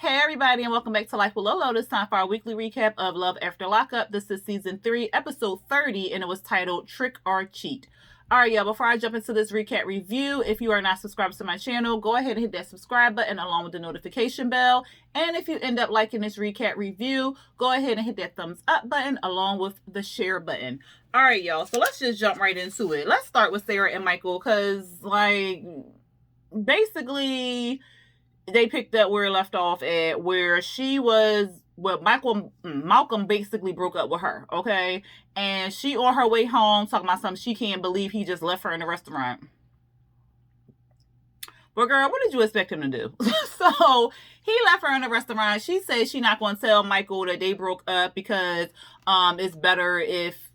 Hey everybody, and welcome back to Life with Lolo. This time for our weekly recap of Love After Lockup. This is season 3, episode 30, and it was titled Trick or Cheat. Alright, y'all, before I jump into this recap review, if you are not subscribed to my channel, go ahead and hit that subscribe button along with the notification bell. And if you end up liking this recap review, go ahead and hit that thumbs up button along with the share button. Alright, y'all, so let's just jump right into it. Let's start with Sarah and Michael, because, basically they picked up where it left off at, where she was, Malcolm basically broke up with her, okay? And she on her way home talking about something she can't believe he just left her in the restaurant. But girl, what did you expect him to do? So he left her in the restaurant. She says she's not going to tell Michael that they broke up because it's better if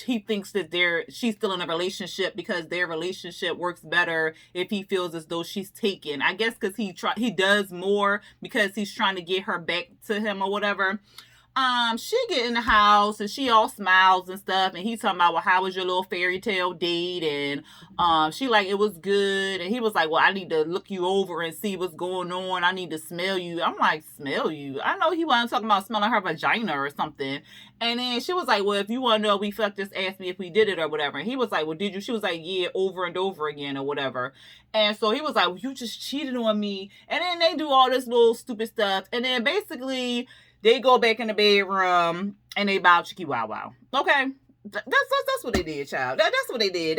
he thinks that she's still in a relationship, because their relationship works better if he feels as though she's taken. I guess because he does more because he's trying to get her back to him or whatever. She get in the house and she all smiles and stuff, and he talking about, well, how was your little fairy tale date? And she like, it was good. And he was like, well, I need to look you over and see what's going on. I need to smell you. I'm like, smell you? I know he wasn't talking about smelling her vagina or something. And then she was like, well, if you want to know, we fucked, just ask me if we did it or whatever. And he was like, well, did you? She was like, yeah, over and over again or whatever. And so he was like, well, you just cheated on me. And then they do all this little stupid stuff. And then basically they go back in the bedroom and they bow chicky wow wow. Okay, that's what they did, child. That's what they did.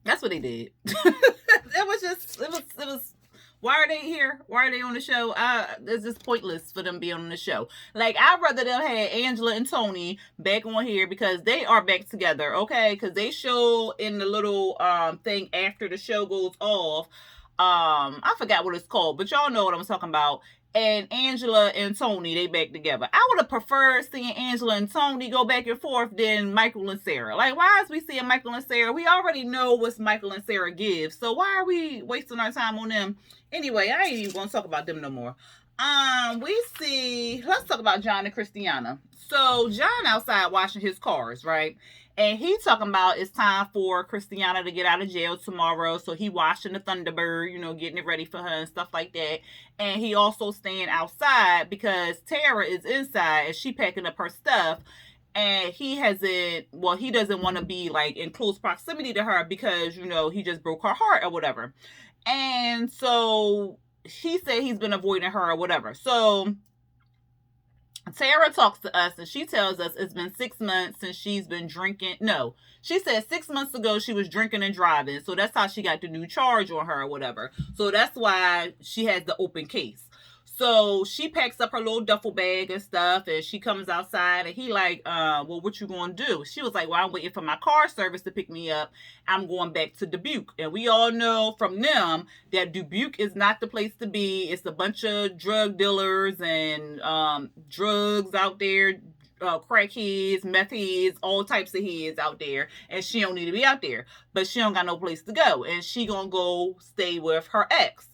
That's what they did. It was. Why are they here? Why are they on the show? It's just pointless for them being on the show. Like, I'd rather them had Angela and Tony back on here because they are back together, okay? Because they show in the little thing after the show goes off. I forgot what it's called, but y'all know what I'm talking about. And Angela and Tony, they back together. I would have preferred seeing Angela and Tony go back and forth than Michael and Sarah. Like, why is we seeing Michael and Sarah? We already know what Michael and Sarah give. So why are we wasting our time on them? Anyway, I ain't even going to talk about them no more. Let's talk about John and Christiana. So John outside washing his cars, right? And he talking about it's time for Christiana to get out of jail tomorrow. So he washing the Thunderbird, getting it ready for her and stuff like that. And he also staying outside because Tara is inside and she packing up her stuff. And he doesn't want to be like in close proximity to her because, he just broke her heart or whatever. And so he said he's been avoiding her or whatever. So Tara talks to us and she tells us it's been 6 months since she's been drinking. No, she said 6 months ago she was drinking and driving. So that's how she got the new charge on her or whatever. So that's why she has the open case. So she packs up her little duffel bag and stuff and she comes outside and he like, well, what you gonna do? She was like, well, I'm waiting for my car service to pick me up. I'm going back to Dubuque. And we all know from them that Dubuque is not the place to be. It's a bunch of drug dealers and drugs out there, crackheads, meth heads, all types of heads out there. And she don't need to be out there. But she don't got no place to go. And she gonna go stay with her ex.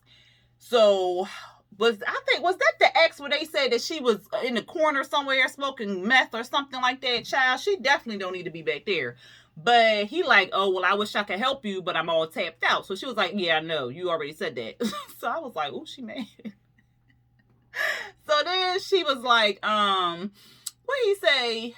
So was that the ex where they said that she was in the corner somewhere smoking meth or something like that? Child, she definitely don't need to be back there. But he like, oh, well, I wish I could help you, but I'm all tapped out. So she was like, yeah, I know. You already said that. So I was like, oh, she mad. So then she was like, what he say?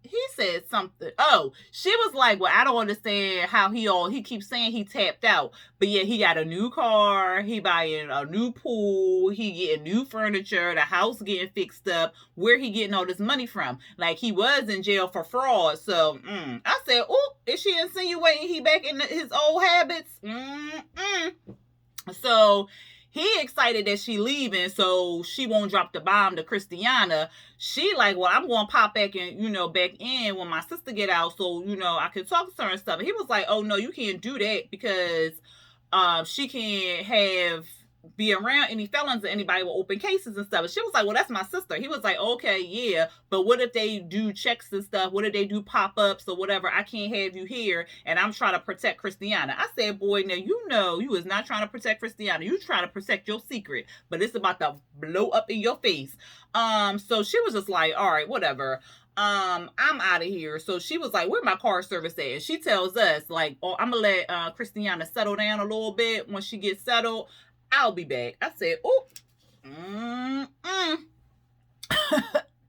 He said something. Oh, she was like, well, I don't understand how he keeps saying he tapped out. But yeah, he got a new car. He buying a new pool. He getting new furniture. The house getting fixed up. Where he getting all this money from? Like, he was in jail for fraud. So, I said, oh, is she insinuating he back in his old habits? So he excited that she leaving so she won't drop the bomb to Christiana. She like, well, I'm going to pop back in, back in when my sister get out so, I can talk to her and stuff. And he was like, oh, no, you can't do that because she can't be around any felons or anybody with open cases and stuff. And she was like, well, that's my sister. He was like, okay, yeah, but what if they do checks and stuff? What if they do pop-ups or whatever? I can't have you here, and I'm trying to protect Christiana. I said, boy, now you is not trying to protect Christiana. You trying to protect your secret, but it's about to blow up in your face. So she was just like, all right, whatever. I'm out of here. So she was like, where my car service at? And she tells us, like, oh, I'm gonna let Christiana settle down a little bit. When she gets settled, I'll be back. I said, oh, Mm-mm.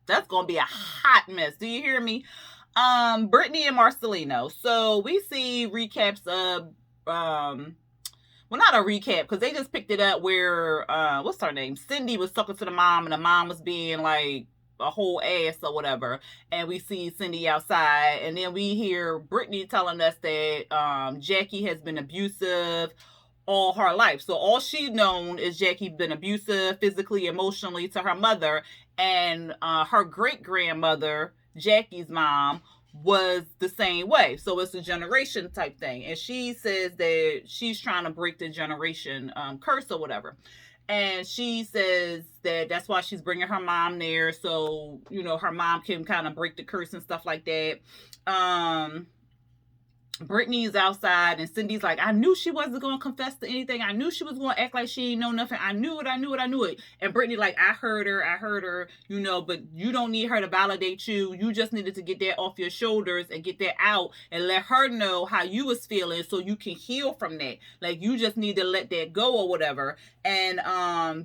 That's gonna be a hot mess. Do you hear me? Brittany and Marcelino. So we see recaps of well, not a recap because they just picked it up where what's her name? Cindy was talking to the mom, and the mom was being like a whole ass or whatever. And we see Cindy outside, and then we hear Brittany telling us that Jackie has been abusive all her life. So all she known is Jackie been abusive physically, emotionally to her mother, and her great grandmother, Jackie's mom, was the same way. So it's a generation type thing. And she says that she's trying to break the generation curse or whatever. And she says that that's why she's bringing her mom there. So, you know, her mom can kind of break the curse and stuff like that. Brittany's outside and Cindy's like, I knew she wasn't going to confess to anything. I knew she was going to act like she ain't know nothing. I knew it. And Brittany like, I heard her, you know, but you don't need her to validate you. You just needed to get that off your shoulders and get that out and let her know how you was feeling so you can heal from that. Like, you just need to let that go or whatever. And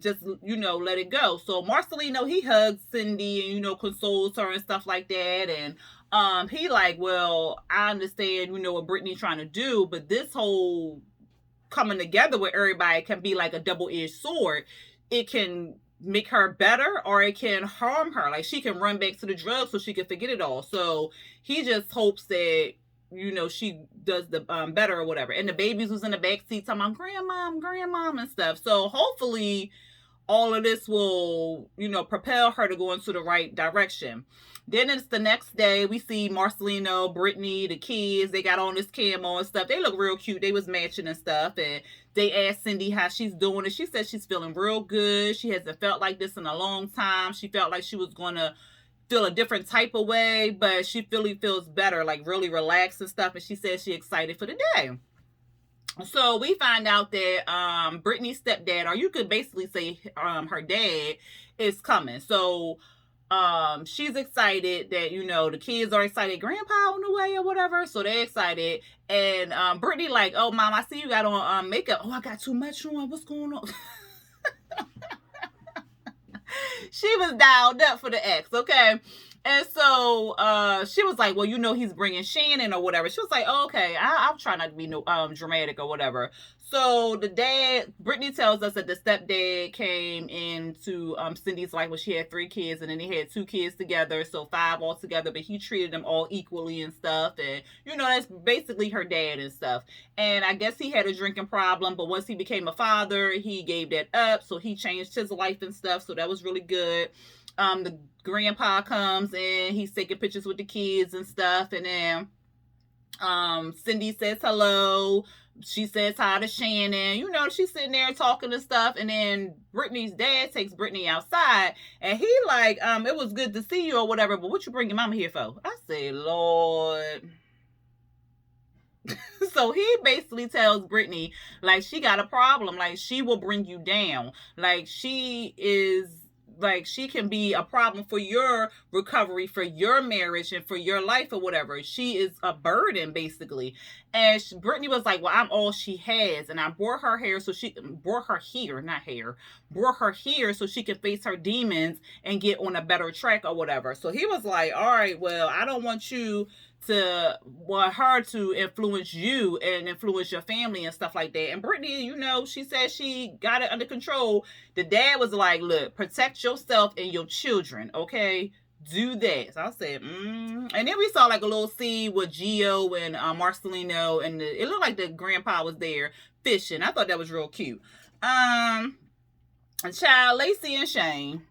just, you know, let it go. So Marcelino, he hugs Cindy and, you know, consoles her and stuff like that. And he like, well, I understand, you know, what Brittany's trying to do, but this whole coming together with everybody can be like a double-edged sword. It can make her better or it can harm her. Like, she can run back to the drugs so she can forget it all. So he just hopes that, you know, she does the better or whatever. And the babies was in the back seat talking about grandmom and stuff. So hopefully all of this will, you know, propel her to go into the right direction. Then it's the next day. We see Marcelino, Brittany, the kids. They got on this camo and stuff. They look real cute. They was matching and stuff. And they asked Cindy how she's doing. And she said she's feeling real good. She hasn't felt like this in a long time. She felt like she was going to feel a different type of way. But she really feels better, like really relaxed and stuff. And she says she's excited for the day. So we find out that Brittany's stepdad, or you could basically say her dad, is coming. So she's excited that, you know, the kids are excited, grandpa on the way or whatever, so they're excited. And Brittany like, oh mom, I see you got on makeup. Oh, I got too much on. What's going on? She was dialed up for the ex, okay? And so she was like, well, you know, he's bringing Shannon or whatever. She was like, oh, okay, I'll try not to be no dramatic or whatever. So the dad, Brittany tells us that the stepdad came into Cindy's life when she had 3 kids, and then they had 2 kids together, so 5 altogether, but he treated them all equally and stuff. And, you know, that's basically her dad and stuff. And I guess he had a drinking problem, but once he became a father, he gave that up. So he changed his life and stuff. So that was really good. The grandpa comes in, he's taking pictures with the kids and stuff, and then Cindy says hello. She says hi to Shannon. You know, she's sitting there talking and stuff, and then Brittany's dad takes Brittany outside, and he like, it was good to see you or whatever, but what you bring your mama here for? I say, Lord. So he basically tells Brittany, like, she got a problem, like, she will bring you down, like, she can be a problem for your recovery, for your marriage, and for your life or whatever. She is a burden, basically. And Brittany was like, well, I'm all she has. And I brought her here so she can face her demons and get on a better track or whatever. So he was like, all right, well, I don't want her to influence you and influence your family and stuff like that. And Brittany, you know, she said she got it under control. The dad was like, look, protect yourself and your children, okay? Do that. So I said, And then we saw like a little scene with Gio and Marcelino, and it looked like the grandpa was there fishing. I thought that was real cute. Child, Lacey and Shane.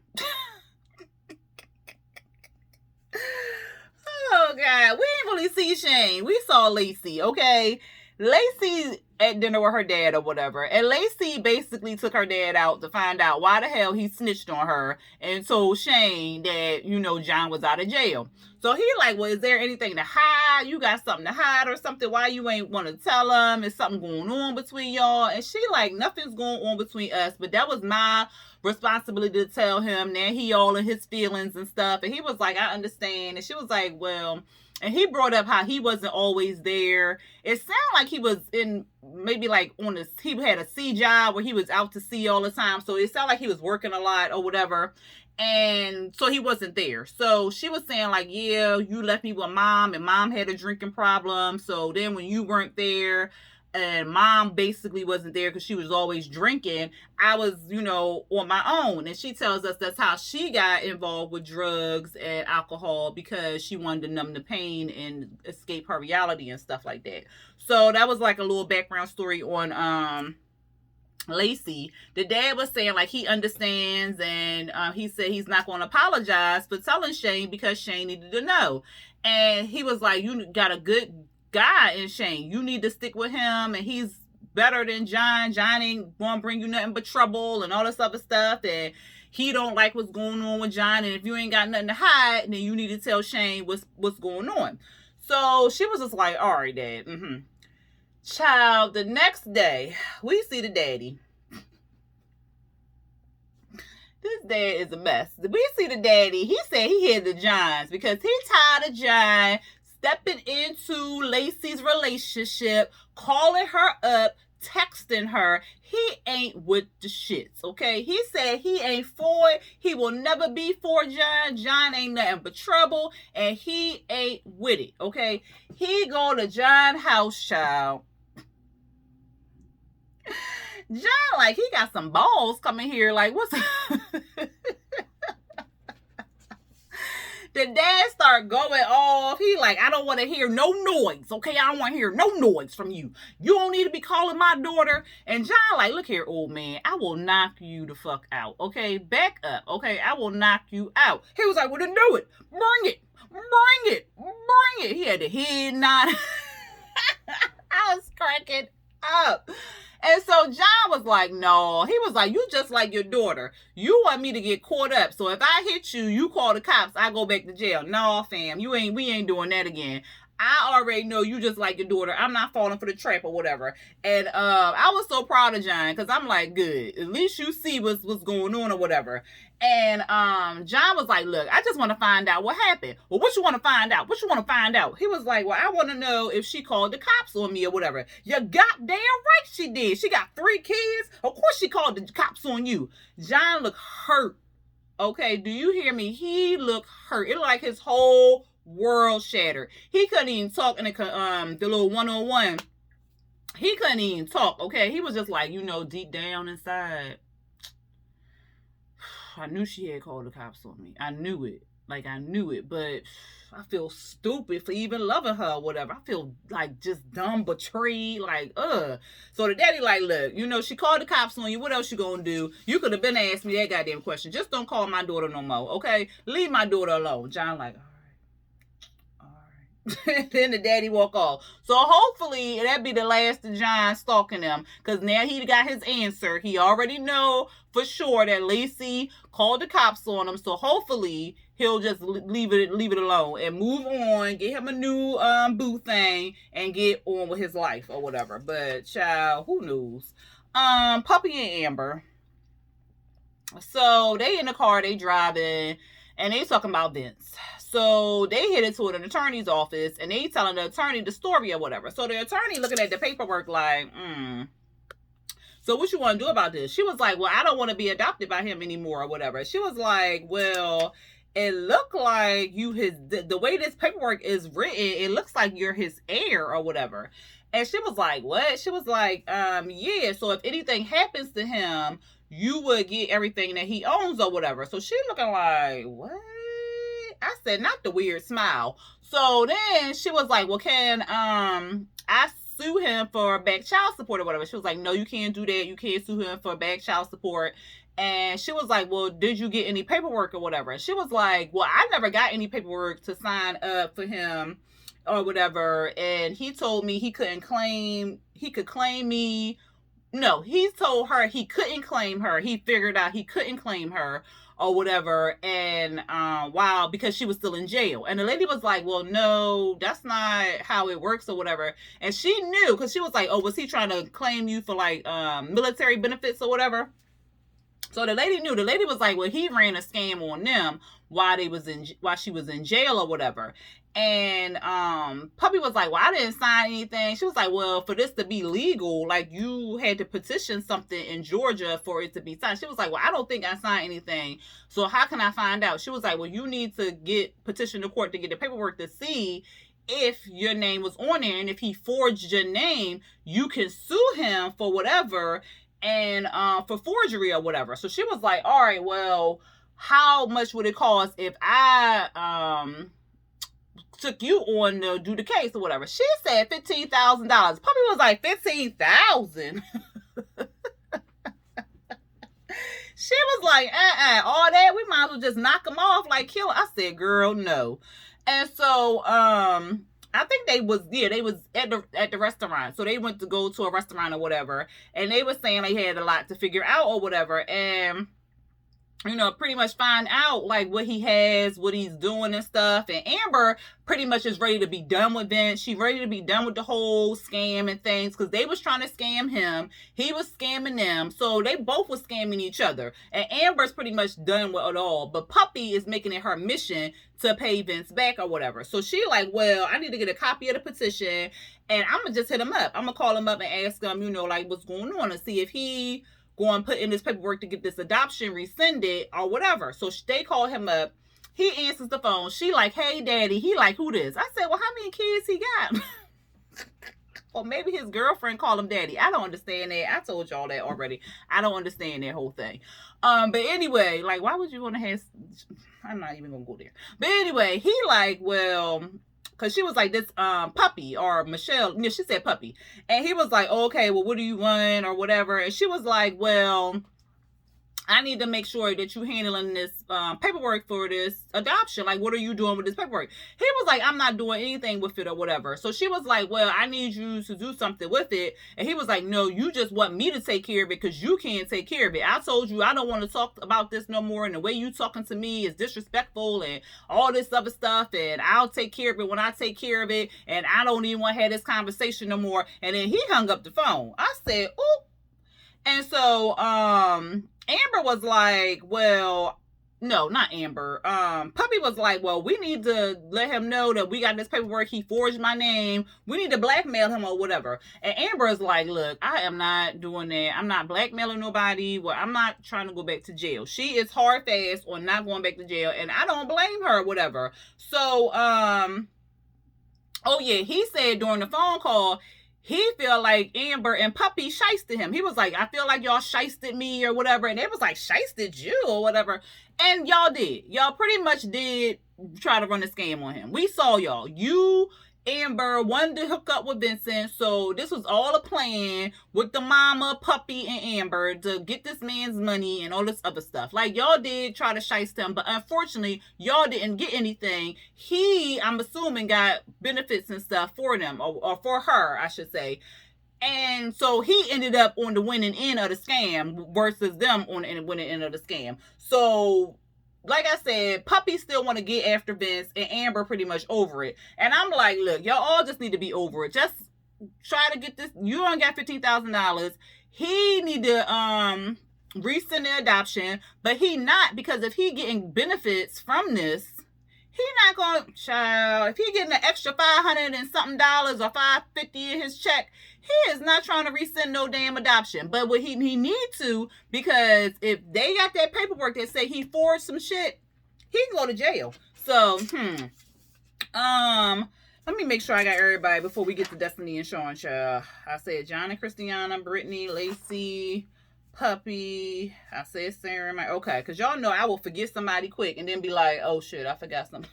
Oh God, we didn't really see Shane. We saw Lacey, okay? Lacey at dinner with her dad or whatever, and Lacey basically took her dad out to find out why the hell he snitched on her and told Shane that, you know, John was out of jail. So he like, well, is there anything to hide? You got something to hide or something? Why you ain't want to tell him? Is something going on between y'all? And she like, nothing's going on between us, but that was my responsibility to tell him. Now he all in his feelings and stuff. And he was like, I understand. And she was like, well, And he brought up how he wasn't always there. It sounded like he was in maybe like on this, he had a sea job where he was out to sea all the time. So it sounded like he was working a lot or whatever. And so he wasn't there. So she was saying like, yeah, you left me with mom and mom had a drinking problem. So then when you weren't there, and mom basically wasn't there because she was always drinking, I was, on my own. And she tells us that's how she got involved with drugs and alcohol, because she wanted to numb the pain and escape her reality and stuff like that. So that was like a little background story on Lacey. The dad was saying like he understands, and he said he's not going to apologize for telling Shane because Shane needed to know. And he was like, you got a good guy in Shane. You need to stick with him, and he's better than John. John ain't gonna bring you nothing but trouble and all this other stuff. And he don't like what's going on with John. And if you ain't got nothing to hide, then you need to tell Shane what's going on. So she was just like, all right, Dad. Child, the next day, we see the daddy. This dad is a mess. We see the daddy. He said he hid the Johns because he tired of John stepping into Lacey's relationship, calling her up, texting her. He ain't with the shits, okay? He said he ain't for it. He will never be for John. John ain't nothing but trouble, and he ain't with it, okay? He go to John's house, child. John, like, he got some balls coming here. Like, what's... The dad start going off. He like, I don't want to hear no noise, okay? I don't want to hear no noise from you. You don't need to be calling my daughter. And John like, look here, old man. I will knock you the fuck out, okay? Back up, okay? I will knock you out. He was like, well, then do it. Bring it. Bring it. Bring it. He had the head nod. I was cracking up. And so John was like, no. He was like, you just like your daughter. You want me to get caught up. So if I hit you, you call the cops, I go back to jail. No, fam, we ain't doing that again. I already know you just like your daughter. I'm not falling for the trap or whatever. And I was so proud of John, because I'm like, good. At least you see what's going on or whatever. And John was like, look, I just want to find out what happened. Well, what you want to find out? What you want to find out? He was like, well, I want to know if she called the cops on me or whatever. You're goddamn right she did. She got 3 kids. Of course she called the cops on you. John looked hurt. Okay, do you hear me? He looked hurt. It looked like his whole world shattered. He couldn't even talk in the little one-on-one. He couldn't even talk, okay? He was just like, deep down inside, I knew she had called the cops on me. I knew it. Like, I knew it. But I feel stupid for even loving her or whatever. I feel like just dumb, betrayed. Like, So the daddy like, look, she called the cops on you. What else you gonna do? You could have been asked me that goddamn question. Just don't call my daughter no more, okay? Leave my daughter alone. John like, then the daddy walk off. So hopefully that'd be the last of John stalking them, because now he got his answer. He already know for sure that Lacey called the cops on him. So hopefully he'll just leave it alone and move on, get him a new boo thing, and get on with his life or whatever. But child, who knows? Puppy and Amber. So they in the car, they driving, and they talking about Vince. So they headed to an attorney's office, and they telling the attorney the story or whatever. So the attorney looking at the paperwork like, so what you want to do about this? She was like, well, I don't want to be adopted by him anymore or whatever. She was like, well, it looked like the way this paperwork is written, it looks like you're his heir or whatever. And she was like, what? She was like, yeah, so if anything happens to him, you would get everything that he owns or whatever. So she looking like, what? I said, not the weird smile. So then she was like, well, can I sue him for back child support or whatever? She was like, no, you can't do that. You can't sue him for back child support. And she was like, well, did you get any paperwork or whatever? And she was like, well, I never got any paperwork to sign up for him or whatever. And he told me he could claim me. No, he told her he couldn't claim her. He figured out he couldn't claim her or whatever, and because she was still in jail. And the lady was like, well, no, that's not how it works or whatever. And she knew, because she was like, oh, was he trying to claim you for like military benefits or whatever? So the lady knew. The lady was like, well, he ran a scam on them while she was in jail or whatever. And Puppy was like, well, I didn't sign anything. She was like, well, for this to be legal, like, you had to petition something in Georgia for it to be signed. She was like, well, I don't think I signed anything. So how can I find out? She was like, well, you need to petition the court to get the paperwork to see if your name was on there. And if he forged your name, you can sue him for whatever, and for forgery or whatever. So she was like, all right, well, how much would it cost if I took you on to do the case or whatever? She said $15,000. Puppy was like, 15,000. She was like, all that, we might as well just knock him off, like kill him. I said, girl, no. And so I think they was at the restaurant. So they went to go to a restaurant or whatever, and they were saying they had a lot to figure out or whatever, and pretty much find out like what he has, what he's doing and stuff. And Amber pretty much is ready to be done with Vince. She's ready to be done with the whole scam and things, because they was trying to scam him. He was scamming them. So they both was scamming each other. And Amber's pretty much done with it all. But Puppy is making it her mission to pay Vince back or whatever. So she like, well, I need to get a copy of the petition, and I'm going to just hit him up. I'm going to call him up and ask him, like what's going on, and see if he go and put in this paperwork to get this adoption rescinded or whatever. So they call him up. He answers the phone. She like, hey, daddy. He like, who this? I said, well, how many kids he got? Or maybe his girlfriend called him daddy. I don't understand that. I told y'all that already. I don't understand that whole thing. But anyway, like, why would you want to have... I'm not even going to go there. But anyway, he like, well... Because she was like, this Puppy, or Michelle, she said Puppy. And he was like, okay, well, what do you want or whatever? And she was like, well, I need to make sure that you handling this paperwork for this adoption. Like, what are you doing with this paperwork? He was like, I'm not doing anything with it or whatever. So she was like, well, I need you to do something with it. And he was like, no, you just want me to take care of it because you can't take care of it. I told you I don't want to talk about this no more. And the way you talking to me is disrespectful and all this other stuff. And I'll take care of it when I take care of it. And I don't even want to have this conversation no more. And then he hung up the phone. I said, oop. And so, Amber was like, well, no, not Amber. Puppy was like, well, we need to let him know that we got this paperwork. He forged my name. We need to blackmail him or whatever. And Amber is like, look, I am not doing that. I'm not blackmailing nobody. Well, I'm not trying to go back to jail. She is hard fast on not going back to jail, and I don't blame her or whatever. So, oh yeah, he said during the phone call, he feel like Amber and Puppy shysted him. He was like, I feel like y'all shysted me or whatever. And it was like, shysted you or whatever. And y'all did. Y'all pretty much did try to run a scam on him. We saw y'all. You, Amber, wanted to hook up with Vincent. So this was all a plan with the mama, Puppy, and Amber to get this man's money and all this other stuff. Like, y'all did try to shyst him, but unfortunately, y'all didn't get anything. He, I'm assuming, got benefits and stuff for them, or for her, I should say. And so he ended up on the winning end of the scam versus them on the winning end of the scam. So, like I said, Puppy still want to get after Vince, and Amber pretty much over it. And I'm like, look, y'all all just need to be over it. Just try to get this. You only got $15,000. He need to rescind the adoption, but he not, because if he getting benefits from this, he not gonna, child, if he getting an extra $500 and something dollars or $550 in his check, he is not trying to rescind no damn adoption. But what he need to, because if they got that paperwork that say he forged some shit, he can go to jail. So, let me make sure I got everybody before we get to Destiny and Sean, child. I said John and Christiana, Brittany, Lacey, Puppy. I said Sarah. Okay, because y'all know I will forget somebody quick and then be like, oh shit, I forgot something.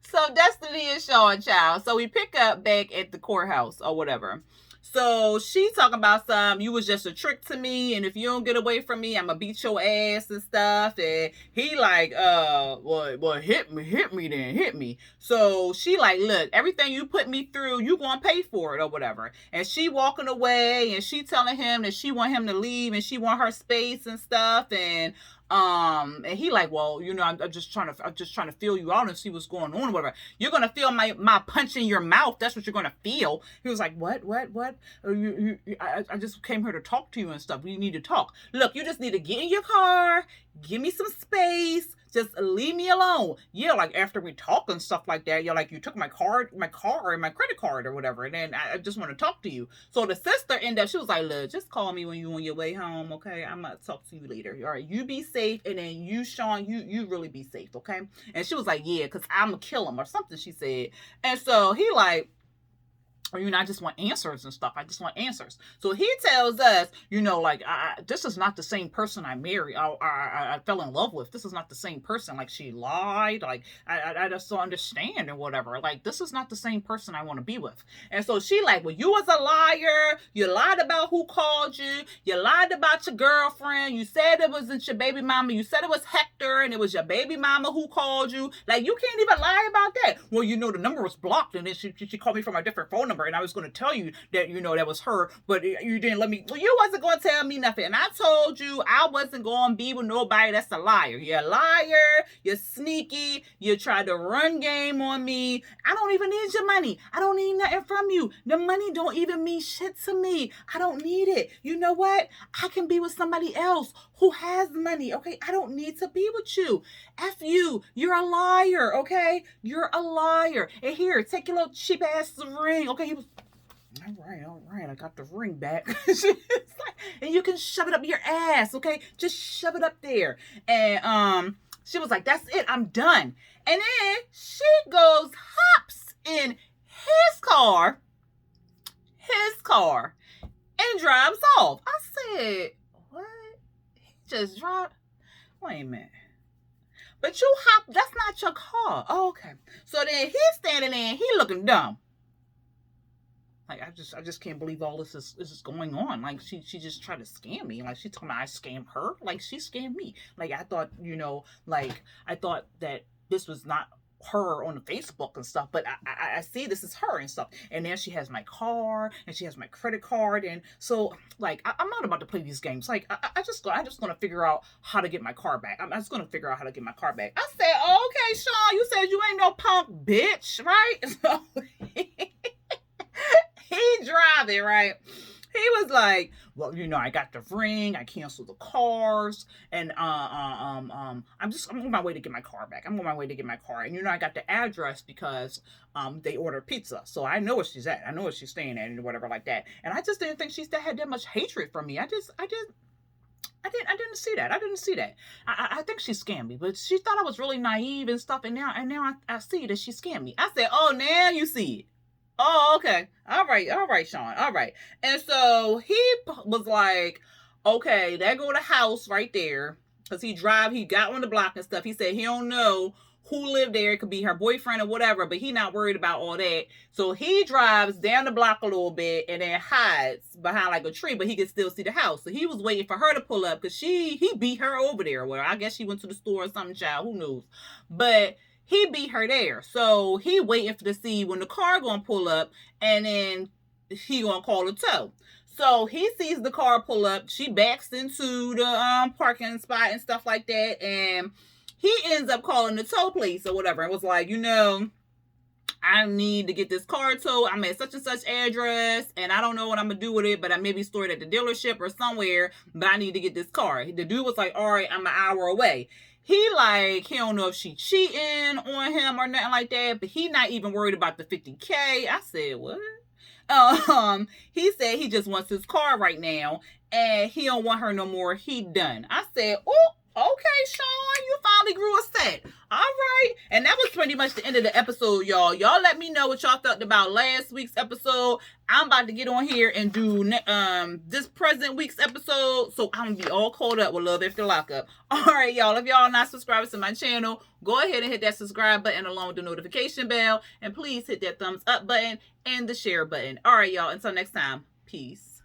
So Destiny and Sean, child. So we pick up back at the courthouse or whatever. So she talking about you was just a trick to me, and if you don't get away from me, I'm gonna beat your ass and stuff. And he like, well, hit me then, hit me. So she like, look, everything you put me through, you gonna pay for it or whatever. And she walking away, and she telling him that she want him to leave, and she want her space and stuff. And And he like, well, I'm just trying to feel you out and see what's going on, or whatever. You're gonna feel my punch in your mouth. That's what you're gonna feel. He was like, what? I just came here to talk to you and stuff. We need to talk. Look, you just need to get in your car, give me some space. Just leave me alone. Yeah, like after we talk and stuff like that, you're like, you took my car and my credit card or whatever, and then I just want to talk to you. So the sister ended up, she was like, look, just call me when you on your way home, okay? I'm gonna talk to you later. All right, you be safe, and then you, Sean, you really be safe, okay? And she was like, yeah, because I'm gonna kill him or something, she said. And so he like, I just want answers and stuff. I just want answers. So he tells us, like, this is not the same person I married. I fell in love with. This is not the same person. Like, she lied. Like, I just don't understand or whatever. Like, this is not the same person I want to be with. And so she like, well, you was a liar. You lied about who called you. You lied about your girlfriend. You said it wasn't your baby mama. You said it was Hector and it was your baby mama who called you. Like, you can't even lie about that. Well, the number was blocked and then she called me from a different phone number. And I was going to tell you that, that was her, but you didn't let me. Well, you wasn't going to tell me nothing. And I told you I wasn't going to be with nobody that's a liar. You're a liar. You're sneaky. You tried to run game on me. I don't even need your money. I don't need nothing from you. The money don't even mean shit to me. I don't need it. You know what? I can be with somebody else who has money. Okay. I don't need to be with you. F you. You're a liar. Okay. You're a liar. And here, take your little cheap ass ring. Okay. He was, all right, I got the ring back. And you can shove it up your ass, okay? Just shove it up there. And she was like, that's it, I'm done. And then she hops in his car, and drives off. I said, what? He just drive? Wait a minute. But you that's not your car. Oh, okay. So then he's standing there and he looking dumb. Like, I just can't believe all this is going on. Like, she just tried to scam me. Like, she told me I scammed her. Like, she scammed me. Like, I thought, I thought that this was not her on the Facebook and stuff, but I see this is her and stuff. And then she has my car and she has my credit card. And so, like, I'm not about to play these games. Like, I just going to figure out how to get my car back. I'm just going to figure out how to get my car back. I said, oh, okay, Sean, you said you ain't no punk bitch, right? So he driving, right? He was like, well, I got the ring, I canceled the cars, and I'm on my way to get my car back. I'm on my way to get my car. And I got the address because they ordered pizza. So I know where she's at. I know where she's staying at and whatever like that. And I just didn't think she still had that much hatred for me. I didn't see that. I didn't see that. I think she scammed me, but she thought I was really naive and stuff. And now I see that she scammed me. I said, oh, now you see it. Oh, okay. All right, Sean. All right. And so he was like, okay, there go the house right there. Because he got on the block and stuff. He said he don't know who lived there. It could be her boyfriend or whatever, but he not worried about all that. So he drives down the block a little bit and then hides behind like a tree, but he can still see the house. So he was waiting for her to pull up because he beat her over there. Well, I guess she went to the store or something, child. Who knows? But he beat her there. So he waiting to see when the car gonna pull up and then he gonna call a tow. So he sees the car pull up. She backs into the parking spot and stuff like that. And he ends up calling the tow place or whatever. It was like, I need to get this car towed. I'm at such and such address and I don't know what I'm gonna do with it, but I may be stored at the dealership or somewhere, but I need to get this car. The dude was like, all right, I'm an hour away. He don't know if she cheating on him or nothing like that, but he not even worried about the $50K. I said, what? He said he just wants his car right now and he don't want her no more. He done. I said, oh, okay, Sean, you finally grew a set. All right. And that was pretty much the end of the episode, y'all. Y'all let me know what y'all thought about last week's episode. I'm about to get on here and do this present week's episode. So I'm going to be all caught up with Love After Lockup. All right, y'all. If y'all not subscribed to my channel, go ahead and hit that subscribe button along with the notification bell. And please hit that thumbs up button and the share button. All right, y'all. Until next time. Peace.